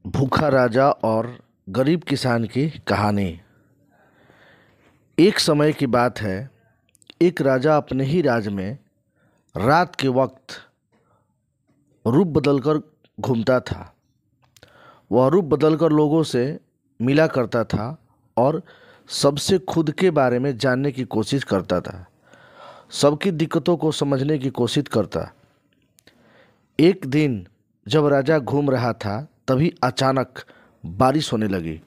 भूखा राजा और गरीब किसान की कहानी। एक समय की बात है, एक राजा अपने ही राज्य में रात के वक्त रूप बदलकर घूमता था। वह रूप बदलकर लोगों से मिला करता था और सबसे खुद के बारे में जानने की कोशिश करता था, सबकी दिक्कतों को समझने की कोशिश करता। एक दिन जब राजा घूम रहा था, तभी अचानक बारिश होने लगी।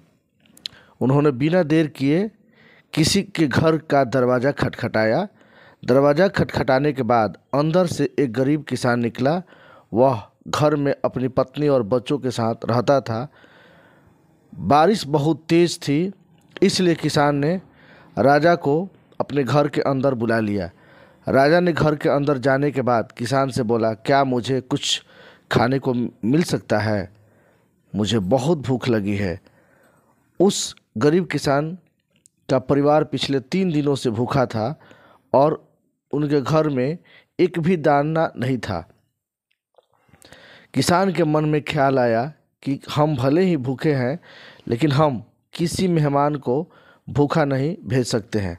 उन्होंने बिना देर किए किसी के घर का दरवाज़ा खटखटाया। दरवाज़ा खटखटाने के बाद अंदर से एक गरीब किसान निकला। वह घर में अपनी पत्नी और बच्चों के साथ रहता था। बारिश बहुत तेज़ थी, इसलिए किसान ने राजा को अपने घर के अंदर बुला लिया। राजा ने घर के अंदर जाने के बाद किसान से बोला, क्या मुझे कुछ खाने को मिल सकता है? मुझे बहुत भूख लगी है। उस गरीब किसान का परिवार पिछले 3 दिनों से भूखा था और उनके घर में एक भी दाना नहीं था। किसान के मन में ख्याल आया कि हम भले ही भूखे हैं, लेकिन हम किसी मेहमान को भूखा नहीं भेज सकते हैं।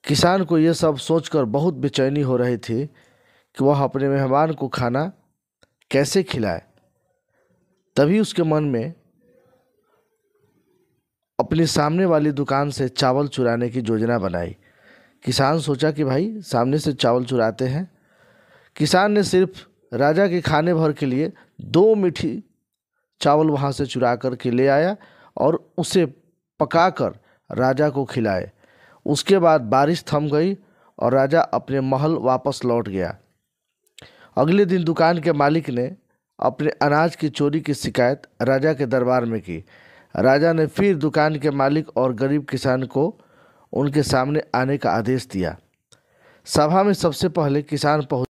किसान को यह सब सोचकर बहुत बेचैनी हो रही थी कि वह अपने मेहमान को खाना कैसे खिलाए। तभी उसके मन में अपने सामने वाली दुकान से चावल चुराने की योजना बनाई। किसान सोचा कि भाई सामने से चावल चुराते हैं। किसान ने सिर्फ राजा के खाने भर के लिए 2 मीठी चावल वहाँ से चुरा कर के ले आया और उसे पकाकर राजा को खिलाए। उसके बाद बारिश थम गई और राजा अपने महल वापस लौट गया। अगले दिन दुकान के मालिक ने अपने अनाज की चोरी की शिकायत राजा के दरबार में की। राजा ने फिर दुकान के मालिक और गरीब किसान को उनके सामने आने का आदेश दिया। सभा में सबसे पहले किसान पहुंच